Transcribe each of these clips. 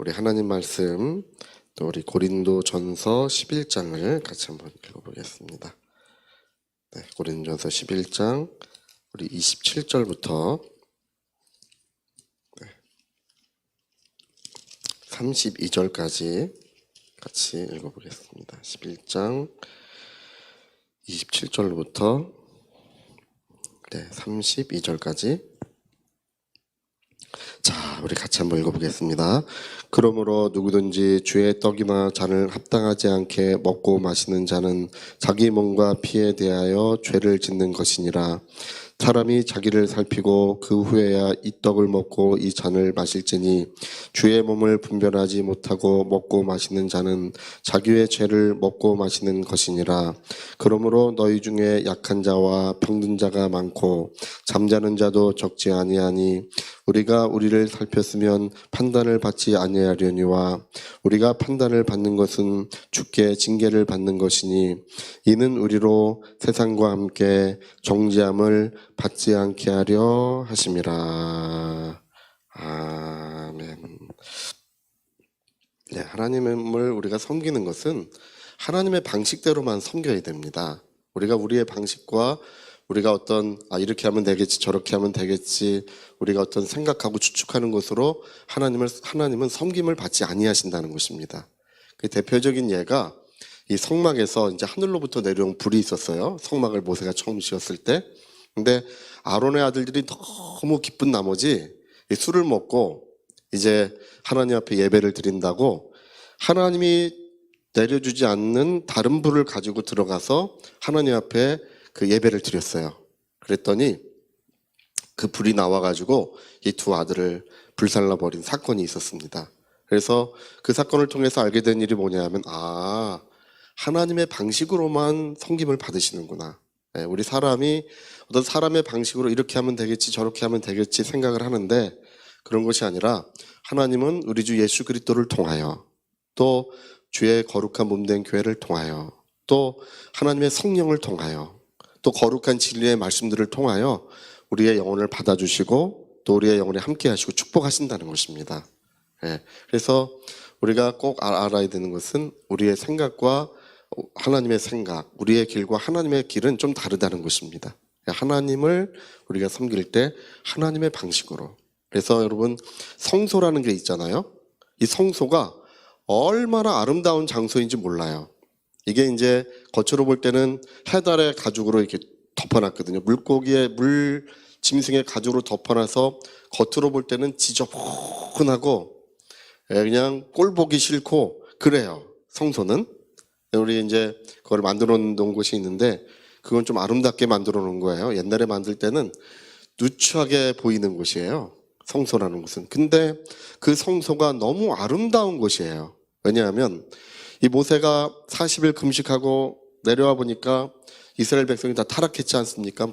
우리 하나님 말씀 또 우리 고린도전서 11장을 같이 한번 읽어보겠습니다. 네, 고린도전서 11장 우리 27절부터 32절까지 같이 읽어보겠습니다. 11장 27절부터 32절까지. 자, 우리 같이 한번 읽어보겠습니다. 그러므로 누구든지 주의 떡이나 잔을 합당하지 않게 먹고 마시는 자는 자기 몸과 피에 대하여 죄를 짓는 것이니라. 사람이 자기를 살피고 그 후에야 이 떡을 먹고 이 잔을 마실지니 주의 몸을 분별하지 못하고 먹고 마시는 자는 자기의 죄를 먹고 마시는 것이니라. 그러므로 너희 중에 약한 자와 병든 자가 많고 잠자는 자도 적지 아니하니 우리가 우리를 살폈으면 판단을 받지 아니하려니와 우리가 판단을 받는 것은 주께 징계를 받는 것이니 이는 우리로 세상과 함께 정죄함을 받지 않게 하려 하심이라. 아멘. 네, 하나님을 우리가 섬기는 것은 하나님의 방식대로만 섬겨야 됩니다. 우리가 우리의 방식과 우리가 어떤 이렇게 하면 되겠지 저렇게 하면 되겠지 우리가 어떤 생각하고 추측하는 것으로 하나님은 섬김을 받지 아니하신다는 것입니다. 그 대표적인 예가 이 성막에서 이제 하늘로부터 내려온 불이 있었어요. 성막을 모세가 처음 지었을 때. 근데 아론의 아들들이 너무 기쁜 나머지 술을 먹고 이제 하나님 앞에 예배를 드린다고 하나님이 내려주지 않는 다른 불을 가지고 들어가서 하나님 앞에 그 예배를 드렸어요. 그랬더니 그 불이 나와가지고 이 두 아들을 불살라버린 사건이 있었습니다. 그래서 그 사건을 통해서 알게 된 일이 뭐냐면 하나님의 방식으로만 섬김을 받으시는구나. 우리 사람이 어떤 사람의 방식으로 이렇게 하면 되겠지 저렇게 하면 되겠지 생각을 하는데 그런 것이 아니라 하나님은 우리 주 예수 그리스도를 통하여 또 주의 거룩한 몸된 교회를 통하여 또 하나님의 성령을 통하여 또 거룩한 진리의 말씀들을 통하여 우리의 영혼을 받아주시고 또 우리의 영혼에 함께 하시고 축복하신다는 것입니다. 그래서 우리가 꼭 알아야 되는 것은 우리의 생각과 하나님의 생각, 우리의 길과 하나님의 길은 좀 다르다는 것입니다. 하나님을 우리가 섬길 때 하나님의 방식으로. 그래서 여러분 성소라는 게 있잖아요. 이 성소가 얼마나 아름다운 장소인지 몰라요. 이게 이제 겉으로 볼 때는 해달의 가죽으로 이렇게 덮어놨거든요. 물고기의 짐승의 가죽으로 덮어놔서 겉으로 볼 때는 지저분하고 그냥 꼴 보기 싫고 그래요. 성소는. 우리 이제 그걸 만들어 놓은 곳이 있는데 그건 좀 아름답게 만들어 놓은 거예요. 옛날에 만들 때는 누추하게 보이는 곳이에요. 성소라는 곳은. 근데 그 성소가 너무 아름다운 곳이에요. 왜냐하면 이 모세가 40일 금식하고 내려와 보니까 이스라엘 백성이 다 타락했지 않습니까?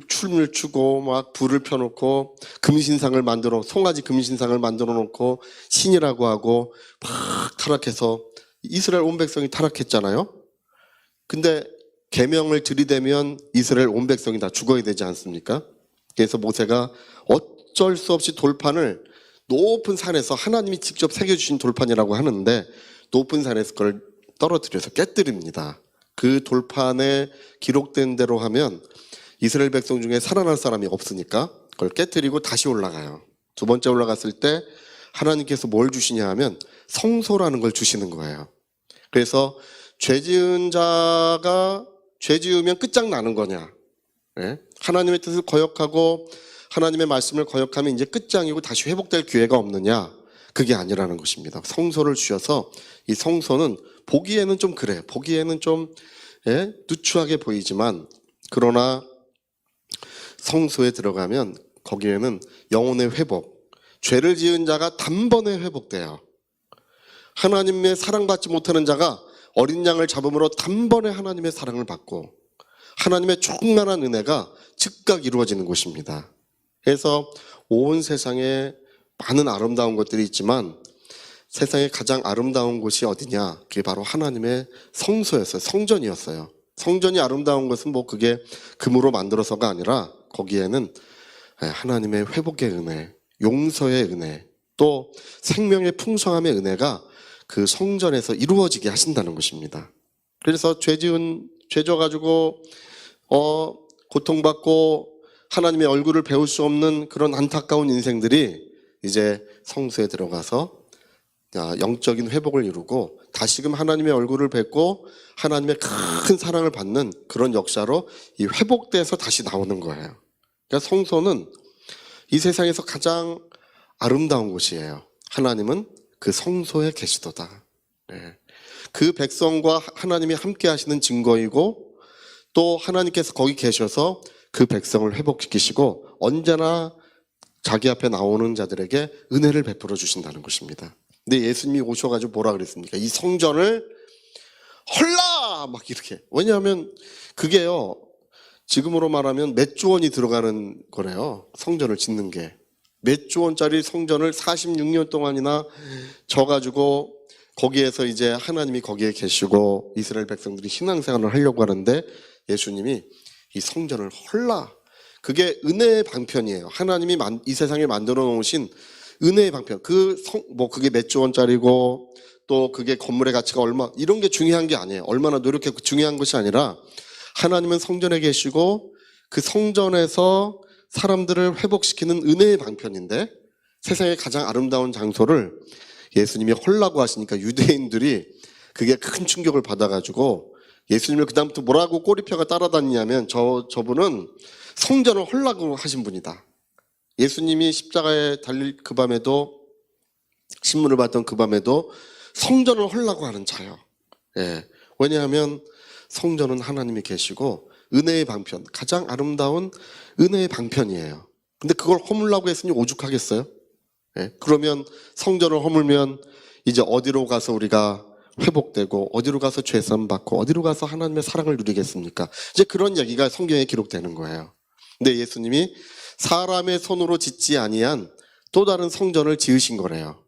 춤을 추고 막 불을 펴놓고 금신상을 송아지 금신상을 만들어 놓고 신이라고 하고 막 타락해서 이스라엘 온 백성이 타락했잖아요. 근데 계명을 들이대면 이스라엘 온 백성이 다 죽어야 되지 않습니까? 그래서 모세가 어쩔 수 없이 돌판을 높은 산에서 하나님이 직접 새겨주신 돌판이라고 하는데 높은 산에서 그걸 떨어뜨려서 깨뜨립니다. 그 돌판에 기록된 대로 하면 이스라엘 백성 중에 살아날 사람이 없으니까 그걸 깨뜨리고 다시 올라가요. 두 번째 올라갔을 때 하나님께서 뭘 주시냐 하면 성소라는 걸 주시는 거예요. 그래서 죄 지은 자가 죄 지으면 끝장나는 거냐? 하나님의 뜻을 거역하고 하나님의 말씀을 거역하면 이제 끝장이고 다시 회복될 기회가 없느냐? 그게 아니라는 것입니다. 성소를 주셔서 이 성소는 보기에는 좀 그래요. 보기에는 좀 누추하게 보이지만 그러나 성소에 들어가면 거기에는 영혼의 회복, 죄를 지은 자가 단번에 회복돼요. 하나님의 사랑받지 못하는 자가 어린 양을 잡음으로 단번에 하나님의 사랑을 받고 하나님의 충만한 은혜가 즉각 이루어지는 곳입니다. 그래서 온 세상에 많은 아름다운 것들이 있지만 세상에 가장 아름다운 곳이 어디냐? 그게 바로 하나님의 성소였어요. 성전이었어요. 성전이 아름다운 것은 그게 금으로 만들어서가 아니라 거기에는 하나님의 회복의 은혜, 용서의 은혜, 또 생명의 풍성함의 은혜가 그 성전에서 이루어지게 하신다는 것입니다. 그래서 죄져가지고 고통받고 하나님의 얼굴을 배울 수 없는 그런 안타까운 인생들이 이제 성소에 들어가서 영적인 회복을 이루고 다시금 하나님의 얼굴을 뵙고 하나님의 큰 사랑을 받는 그런 역사로 이 회복돼서 다시 나오는 거예요. 그러니까 성소는 이 세상에서 가장 아름다운 곳이에요. 하나님은 그 성소에 계시도다. 네. 그 백성과 하나님이 함께 하시는 증거이고 또 하나님께서 거기 계셔서 그 백성을 회복시키시고 언제나 자기 앞에 나오는 자들에게 은혜를 베풀어 주신다는 것입니다. 근데 예수님이 오셔가지고 뭐라 그랬습니까? 이 성전을 헐라! 막 이렇게. 왜냐하면 그게요, 지금으로 말하면 몇 조 원이 들어가는 거래요. 성전을 짓는 게. 몇 조 원짜리 성전을 46년 동안이나 져가지고 거기에서 이제 하나님이 거기에 계시고 이스라엘 백성들이 신앙생활을 하려고 하는데 예수님이 이 성전을 헐라. 그게 은혜의 방편이에요. 하나님이 이 세상에 만들어 놓으신 은혜의 방편. 그게 몇 조 원짜리고 또 그게 건물의 가치가 얼마, 이런 게 중요한 게 아니에요. 얼마나 노력했고 중요한 것이 아니라 하나님은 성전에 계시고 그 성전에서 사람들을 회복시키는 은혜의 방편인데 세상의 가장 아름다운 장소를 예수님이 헐라고 하시니까 유대인들이 그게 큰 충격을 받아가지고 예수님을 그다음부터 뭐라고 꼬리표가 따라다니냐면 저분은 성전을 헐라고 하신 분이다. 예수님이 십자가에 달릴 그 밤에도 신문을 봤던 그 밤에도 성전을 헐라고 하는 자요. 예. 왜냐하면 성전은 하나님이 계시고 은혜의 방편, 가장 아름다운 은혜의 방편이에요. 근데 그걸 허물라고 했으니 오죽하겠어요? 예. 그러면 성전을 허물면 이제 어디로 가서 우리가 회복되고 어디로 가서 죄산 받고 어디로 가서 하나님의 사랑을 누리겠습니까? 이제 그런 얘기가 성경에 기록되는 거예요. 근데 예수님이 사람의 손으로 짓지 아니한 또 다른 성전을 지으신 거래요.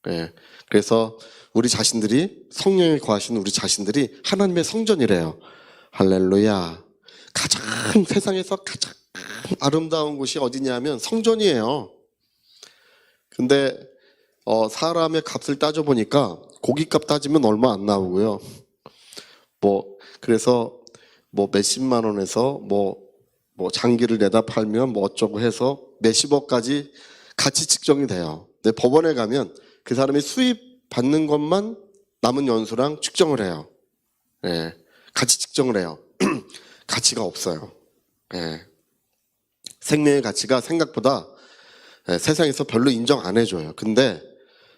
예. 그래서 우리 자신들이, 성령에 거하시는 우리 자신들이 하나님의 성전이래요. 할렐루야. 세상에서 가장 아름다운 곳이 어디냐면 성전이에요. 근데 사람의 값을 따져보니까 고깃값 따지면 얼마 안 나오고요. 그래서 몇십만 원에서 장기를 내다 팔면 어쩌고 해서 몇십억까지 가치 측정이 돼요. 근데 법원에 가면 그 사람이 수입 받는 것만 남은 연수랑 측정을 해요. 예, 가치 측정을 해요. 가치가 없어요. 예. 생명의 가치가 생각보다 세상에서 별로 인정 안 해줘요. 근데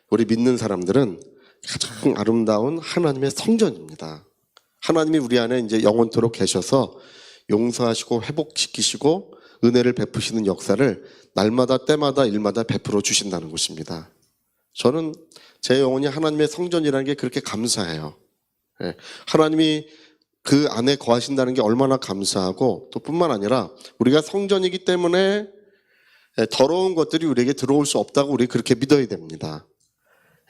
우리 믿는 사람들은 가장 아름다운 하나님의 성전입니다. 하나님이 우리 안에 이제 영원토록 계셔서 용서하시고 회복시키시고 은혜를 베푸시는 역사를 날마다 때마다 일마다 베풀어 주신다는 것입니다. 저는 제 영혼이 하나님의 성전이라는 게 그렇게 감사해요. 하나님이 그 안에 거하신다는 게 얼마나 감사하고 또 뿐만 아니라 우리가 성전이기 때문에 더러운 것들이 우리에게 들어올 수 없다고 우리 그렇게 믿어야 됩니다.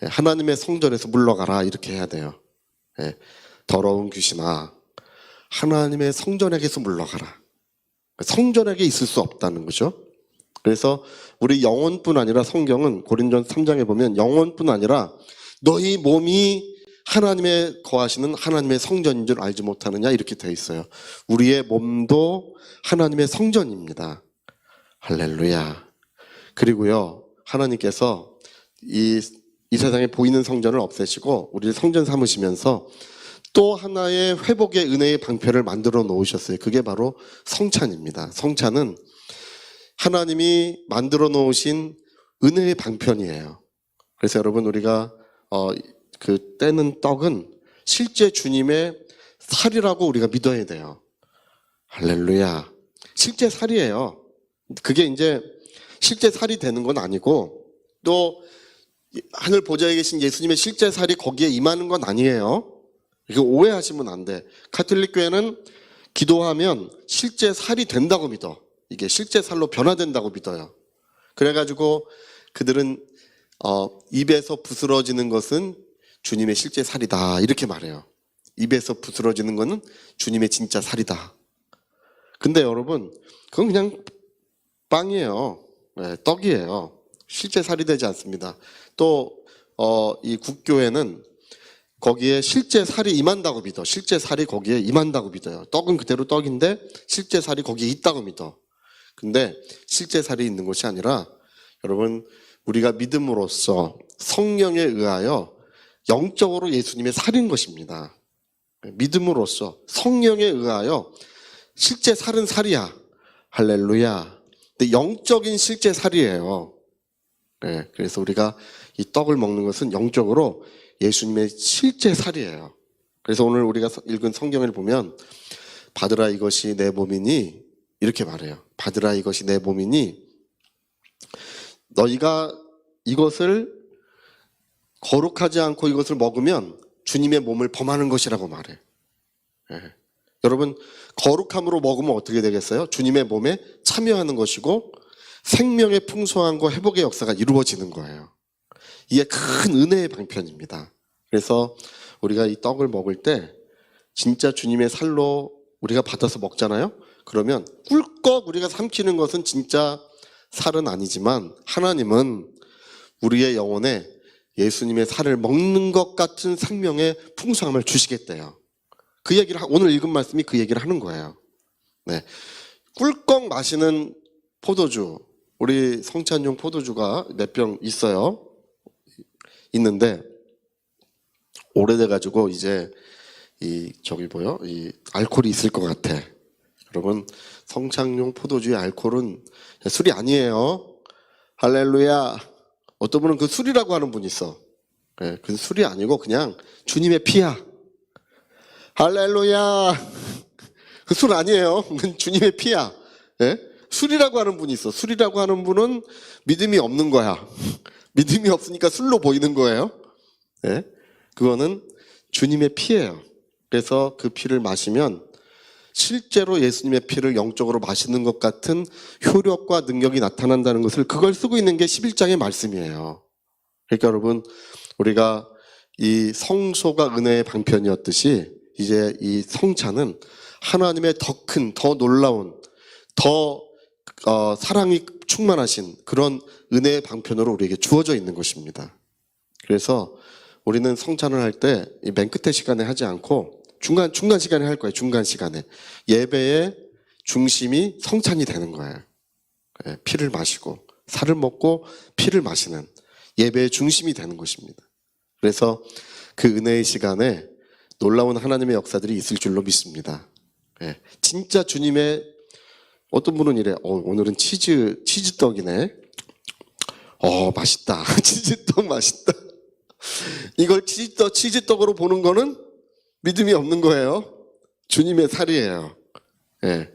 하나님의 성전에서 물러가라 이렇게 해야 돼요. 더러운 귀신아 하나님의 성전에게서 물러가라. 성전에게 있을 수 없다는 거죠. 그래서 우리 영혼뿐 아니라 성경은 고린도전서 3장에 보면 영혼뿐 아니라 너희 몸이 하나님의 거하시는 하나님의 성전인 줄 알지 못하느냐 이렇게 되어 있어요. 우리의 몸도 하나님의 성전입니다. 할렐루야. 그리고요 하나님께서 이 세상에 보이는 성전을 없애시고 우리를 성전 삼으시면서 또 하나의 회복의 은혜의 방편을 만들어 놓으셨어요. 그게 바로 성찬입니다. 성찬은 하나님이 만들어 놓으신 은혜의 방편이에요. 그래서 여러분 우리가 그 떼는 떡은 실제 주님의 살이라고 우리가 믿어야 돼요. 할렐루야. 실제 살이에요. 그게 이제 실제 살이 되는 건 아니고 또 하늘 보좌에 계신 예수님의 실제 살이 거기에 임하는 건 아니에요. 이거 오해하시면 안 돼. 가톨릭 교회는 기도하면 실제 살이 된다고 믿어. 이게 실제 살로 변화된다고 믿어요. 그래가지고 그들은 입에서 부스러지는 것은 주님의 실제 살이다 이렇게 말해요. 입에서 부스러지는 것은 주님의 진짜 살이다. 근데 여러분 그건 그냥 빵이에요. 떡이에요. 실제 살이 되지 않습니다. 또 이 국교회는 거기에 실제 살이 임한다고 믿어. 실제 살이 거기에 임한다고 믿어요. 떡은 그대로 떡인데 실제 살이 거기에 있다고 믿어. 근데 실제 살이 있는 것이 아니라 여러분, 우리가 믿음으로써 성령에 의하여 영적으로 예수님의 살인 것입니다. 믿음으로써 성령에 의하여 실제 살은 살이야. 할렐루야. 근데 영적인 실제 살이에요. 네, 그래서 우리가 이 떡을 먹는 것은 영적으로 예수님의 실제 살이에요. 그래서 오늘 우리가 읽은 성경을 보면 받으라 이것이 내 몸이니 이렇게 말해요. 받으라 이것이 내 몸이니 너희가 이것을 거룩하지 않고 이것을 먹으면 주님의 몸을 범하는 것이라고 말해. 네. 여러분, 거룩함으로 먹으면 어떻게 되겠어요? 주님의 몸에 참여하는 것이고 생명의 풍성함과 회복의 역사가 이루어지는 거예요. 이게 큰 은혜의 방편입니다. 그래서 우리가 이 떡을 먹을 때 진짜 주님의 살로 우리가 받아서 먹잖아요. 그러면 꿀꺽 우리가 삼키는 것은 진짜 살은 아니지만 하나님은 우리의 영혼에 예수님의 살을 먹는 것 같은 생명의 풍성함을 주시겠대요. 그 얘기를 오늘 읽은 말씀이 그 얘기를 하는 거예요. 네, 꿀꺽 마시는 포도주, 우리 성찬용 포도주가 몇 병 있어요. 있는데 오래돼 가지고 이제 이 알코올이 있을 것 같아. 여러분, 성찬용 포도주의 알코올은 술이 아니에요. 할렐루야. 어떤 분은 그 술이라고 하는 분이 있어. 네, 그 술이 아니고 그냥 주님의 피야. 할렐루야. 그 술 아니에요. 주님의 피야. 네? 술이라고 하는 분이 있어. 술이라고 하는 분은 믿음이 없는 거야. 믿음이 없으니까 술로 보이는 거예요. 네? 그거는 주님의 피예요. 그래서 그 피를 마시면 실제로 예수님의 피를 영적으로 마시는 것 같은 효력과 능력이 나타난다는 것을 그걸 쓰고 있는 게 11장의 말씀이에요. 그러니까 여러분, 우리가 이 성소가 은혜의 방편이었듯이 이제 이 성찬은 하나님의 더 큰, 더 놀라운, 더 사랑이 충만하신 그런 은혜의 방편으로 우리에게 주어져 있는 것입니다. 그래서 우리는 성찬을 할 때 맨 끝에 시간에 하지 않고 중간 시간에 할 거예요. 중간 시간에. 예배의 중심이 성찬이 되는 거예요. 피를 마시고 살을 먹고 피를 마시는 예배의 중심이 되는 것입니다. 그래서 그 은혜의 시간에 놀라운 하나님의 역사들이 있을 줄로 믿습니다. 진짜 주님의 어떤 분은 이래, 오늘은 치즈떡이네. 맛있다. 치즈떡 맛있다. 이걸 치즈떡으로 보는 거는 믿음이 없는 거예요. 주님의 살이에요. 예.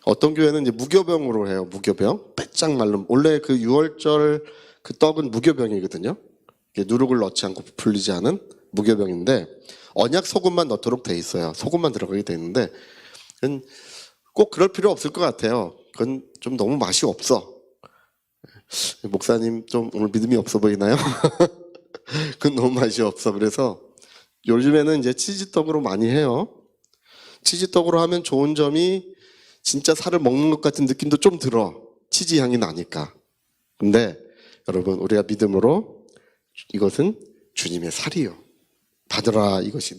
어떤 교회는 이제 무교병으로 해요. 무교병. 빼짝 말른. 원래 그 6월절 그 떡은 무교병이거든요. 누룩을 넣지 않고 부풀리지 않은 무교병인데 언약 소금만 넣도록 돼 있어요. 소금만 들어가게 돼 있는데 꼭 그럴 필요 없을 것 같아요. 그건 좀 너무 맛이 없어. 목사님 좀 오늘 믿음이 없어 보이나요? 그건 너무 맛이 없어. 그래서 요즘에는 이제 치즈떡으로 많이 해요. 치즈떡으로 하면 좋은 점이 진짜 살을 먹는 것 같은 느낌도 좀 들어. 치즈 향이 나니까. 근데 여러분, 우리가 믿음으로 이것은 주님의 살이요. 받으라 이것이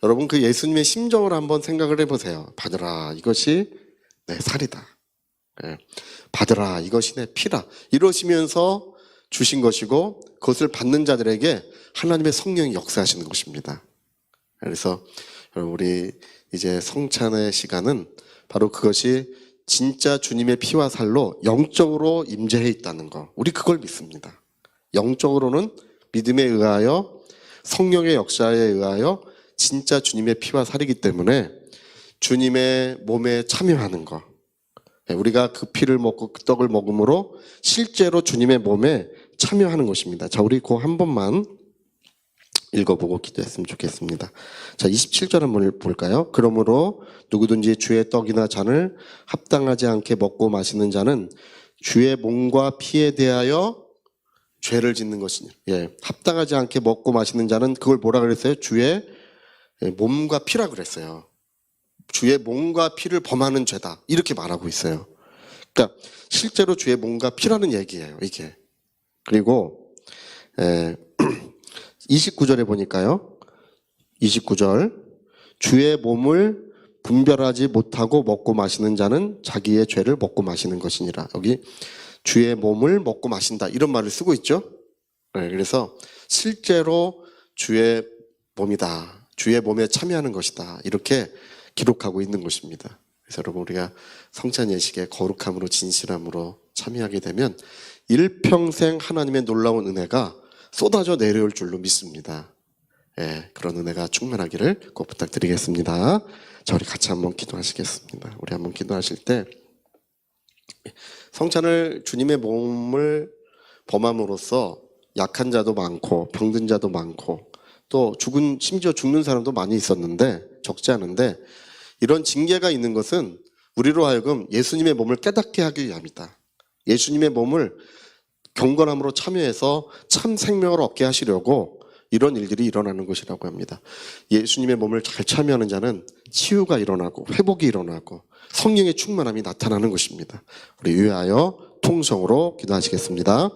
여러분, 그 예수님의 심정을 한번 생각을 해보세요. 받으라 이것이 내 살이다. 받으라 이것이 내 피다. 이러시면서 주신 것이고 그것을 받는 자들에게 하나님의 성령이 역사하시는 것입니다. 그래서 우리 이제 성찬의 시간은 바로 그것이 진짜 주님의 피와 살로 영적으로 임재해 있다는 거. 우리 그걸 믿습니다. 영적으로는 믿음에 의하여 성령의 역사에 의하여 진짜 주님의 피와 살이기 때문에 주님의 몸에 참여하는 거. 우리가 그 피를 먹고 그 떡을 먹음으로 실제로 주님의 몸에 참여하는 것입니다. 자, 우리 그거 한 번만 읽어보고 기도했으면 좋겠습니다. 자, 27절 한번 볼까요? 그러므로 누구든지 주의 떡이나 잔을 합당하지 않게 먹고 마시는 자는 주의 몸과 피에 대하여 죄를 짓는 것이니. 합당하지 않게 먹고 마시는 자는 그걸 뭐라 그랬어요? 주의 몸과 피라 그랬어요. 주의 몸과 피를 범하는 죄다. 이렇게 말하고 있어요. 그러니까 실제로 주의 몸과 피라는 얘기예요, 이게. 그리고 29절에 보니까요. 29절 주의 몸을 분별하지 못하고 먹고 마시는 자는 자기의 죄를 먹고 마시는 것이니라. 여기 주의 몸을 먹고 마신다 이런 말을 쓰고 있죠. 그래서 실제로 주의 몸이다. 주의 몸에 참여하는 것이다. 이렇게 기록하고 있는 것입니다. 그래서 여러분 우리가 성찬 예식에 거룩함으로 진실함으로 참여하게 되면 일평생 하나님의 놀라운 은혜가 쏟아져 내려올 줄로 믿습니다. 그런 은혜가 충만하기를 꼭 부탁드리겠습니다. 자, 우리 같이 한번 기도하시겠습니다. 우리 한번 기도하실 때 성찬을 주님의 몸을 범함으로써 약한 자도 많고 병든 자도 많고 또 심지어 죽는 사람도 많이 있었는데 적지 않은데 이런 징계가 있는 것은 우리로 하여금 예수님의 몸을 깨닫게 하기 위함이다. 예수님의 몸을 경건함으로 참여해서 참 생명을 얻게 하시려고 이런 일들이 일어나는 것이라고 합니다. 예수님의 몸을 잘 참여하는 자는 치유가 일어나고 회복이 일어나고 성령의 충만함이 나타나는 것입니다. 우리 위하여 통성으로 기도하시겠습니다.